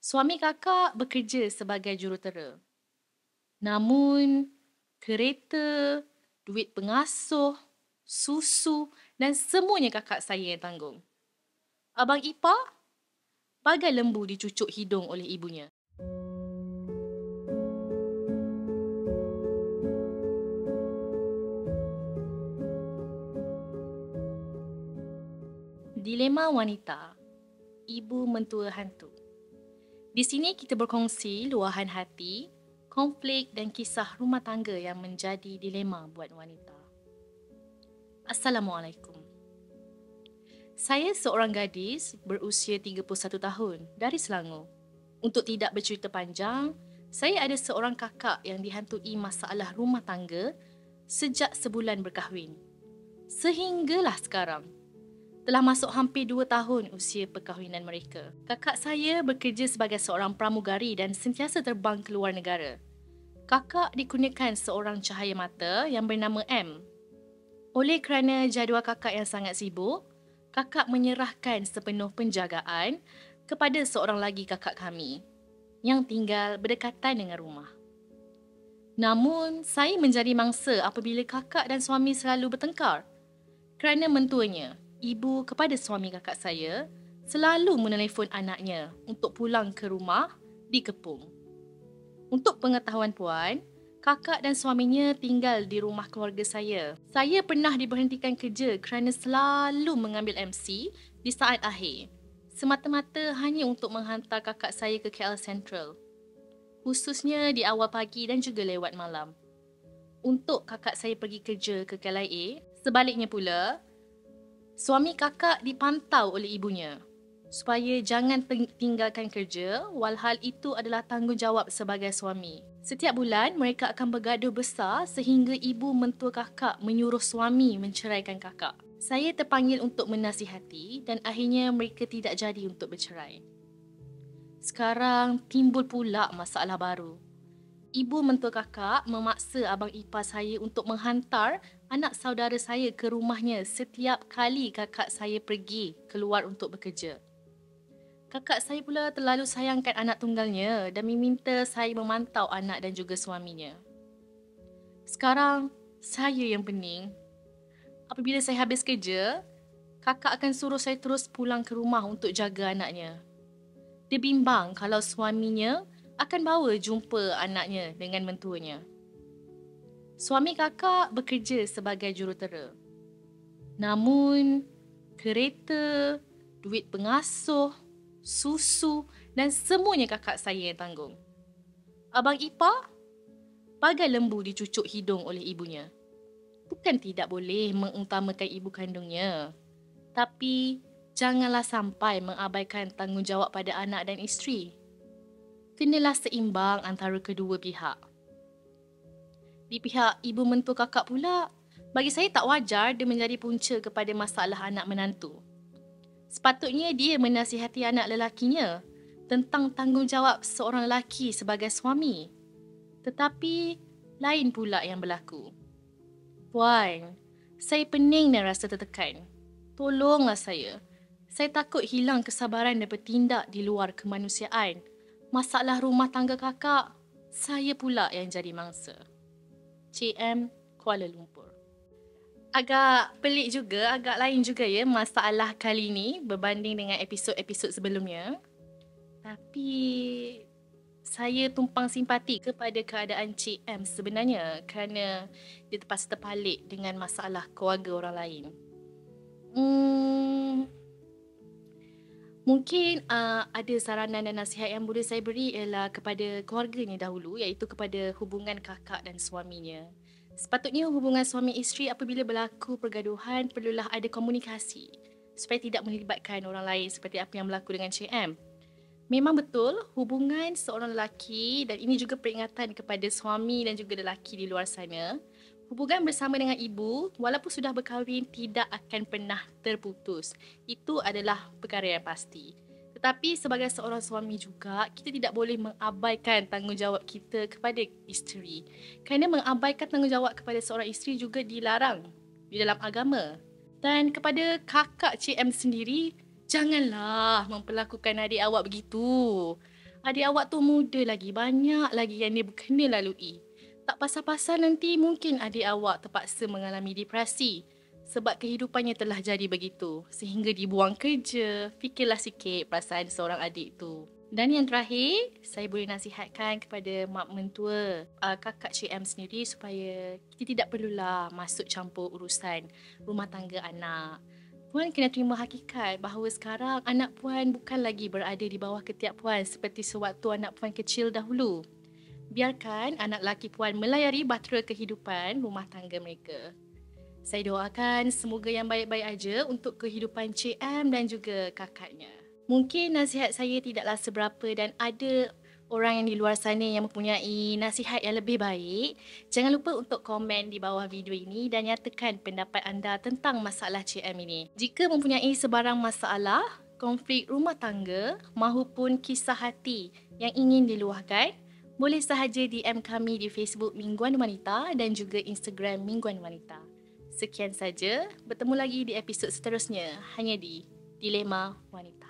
Suami kakak bekerja sebagai jurutera. Namun, kereta, duit pengasuh, susu dan semuanya kakak saya yang tanggung. Abang ipar, bagai lembu dicucuk hidung oleh ibunya. Dilema wanita, ibu mentua hantu. Di sini kita berkongsi luahan hati, konflik dan kisah rumah tangga yang menjadi dilema buat wanita. Assalamualaikum. Saya seorang gadis berusia 31 tahun dari Selangor. Untuk tidak bercerita panjang, saya ada seorang kakak yang dihantui masalah rumah tangga sejak sebulan berkahwin. Sehinggalah sekarang. Telah masuk hampir 2 tahun usia perkahwinan mereka. Kakak saya bekerja sebagai seorang pramugari dan sentiasa terbang ke luar negara. Kakak dikurniakan seorang cahaya mata yang bernama M. Oleh kerana jadual kakak yang sangat sibuk, kakak menyerahkan sepenuh penjagaan kepada seorang lagi kakak kami yang tinggal berdekatan dengan rumah. Namun, saya menjadi mangsa apabila kakak dan suami selalu bertengkar kerana mentuanya, ibu kepada suami kakak saya, selalu menelefon anaknya untuk pulang ke rumah di Kepung. Untuk pengetahuan puan, kakak dan suaminya tinggal di rumah keluarga saya. Saya pernah diberhentikan kerja kerana selalu mengambil MC di saat akhir. Semata-mata hanya untuk menghantar kakak saya ke KL Central. Khususnya di awal pagi dan juga lewat malam. Untuk kakak saya pergi kerja ke KLIA, sebaliknya pula, suami kakak dipantau oleh ibunya supaya jangan tinggalkan kerja walhal itu adalah tanggungjawab sebagai suami. Setiap bulan mereka akan bergaduh besar sehingga ibu mentua kakak menyuruh suami menceraikan kakak. Saya terpanggil untuk menasihati dan akhirnya mereka tidak jadi untuk bercerai. Sekarang timbul pula masalah baru. Ibu mentua kakak memaksa abang ipar saya untuk menghantar anak saudara saya ke rumahnya setiap kali kakak saya pergi keluar untuk bekerja. Kakak saya pula terlalu sayangkan anak tunggalnya dan meminta saya memantau anak dan juga suaminya. Sekarang, saya yang pening. Apabila saya habis kerja, kakak akan suruh saya terus pulang ke rumah untuk jaga anaknya. Dia bimbang kalau suaminya akan bawa jumpa anaknya dengan mentuanya. Suami kakak bekerja sebagai jurutera. Namun, kereta, duit pengasuh, susu dan semuanya kakak saya yang tanggung. Abang ipar, bagai lembu dicucuk hidung oleh ibunya. Bukan tidak boleh mengutamakan ibu kandungnya. Tapi, janganlah sampai mengabaikan tanggungjawab pada anak dan isteri. Kenalah seimbang antara kedua pihak. Di pihak ibu mentua kakak pula, bagi saya tak wajar dia menjadi punca kepada masalah anak menantu. Sepatutnya dia menasihati anak lelakinya tentang tanggungjawab seorang lelaki sebagai suami. Tetapi, lain pula yang berlaku. Puan, saya pening dan rasa tertekan. Tolonglah saya. Saya takut hilang kesabaran dan bertindak di luar kemanusiaan. Masalah rumah tangga kakak, saya pula yang jadi mangsa. CM Kuala Lumpur. Agak pelik juga, agak lain juga ya masalah kali ni berbanding dengan episod-episod sebelumnya. Tapi saya tumpang simpati kepada keadaan Cik M sebenarnya kerana dia terpaksa terpalit dengan masalah keluarga orang lain. Mungkin ada saranan dan nasihat yang boleh saya beri ialah kepada keluarganya dahulu, iaitu kepada hubungan kakak dan suaminya. Sepatutnya hubungan suami isteri apabila berlaku pergaduhan perlulah ada komunikasi supaya tidak melibatkan orang lain seperti apa yang berlaku dengan Cik M. Memang betul hubungan seorang lelaki dan ini juga peringatan kepada suami dan juga lelaki di luar sana. Hubungan bersama dengan ibu walaupun sudah berkahwin tidak akan pernah terputus. Itu adalah perkara yang pasti. Tetapi sebagai seorang suami juga, kita tidak boleh mengabaikan tanggungjawab kita kepada isteri. Kerana mengabaikan tanggungjawab kepada seorang isteri juga dilarang di dalam agama. Dan kepada kakak Cik M sendiri, janganlah memperlakukan adik awak begitu. Adik awak tu muda lagi, banyak lagi yang dia kena lalui. Tak pasal-pasal nanti mungkin adik awak terpaksa mengalami depresi sebab kehidupannya telah jadi begitu sehingga dibuang kerja. Fikirlah sikit perasaan seorang adik tu. Dan yang terakhir, saya boleh nasihatkan kepada mak mentua, kakak Cik M sendiri supaya kita tidak perlulah masuk campur urusan rumah tangga anak. Puan kena terima hakikat bahawa sekarang anak puan bukan lagi berada di bawah ketiak puan seperti sewaktu anak puan kecil dahulu. Biarkan anak lelaki puan melayari bahtera kehidupan rumah tangga mereka. Saya doakan semoga yang baik-baik aja untuk kehidupan Cik M dan juga kakaknya. Mungkin nasihat saya tidaklah seberapa dan ada orang yang di luar sana yang mempunyai nasihat yang lebih baik. Jangan lupa untuk komen di bawah video ini dan nyatakan pendapat anda tentang masalah Cik M ini. Jika mempunyai sebarang masalah, konflik rumah tangga mahupun kisah hati yang ingin diluahkan, boleh sahaja DM kami di Facebook Mingguan Wanita dan juga Instagram Mingguan Wanita. Sekian saja, bertemu lagi di episod seterusnya hanya di Dilema Wanita.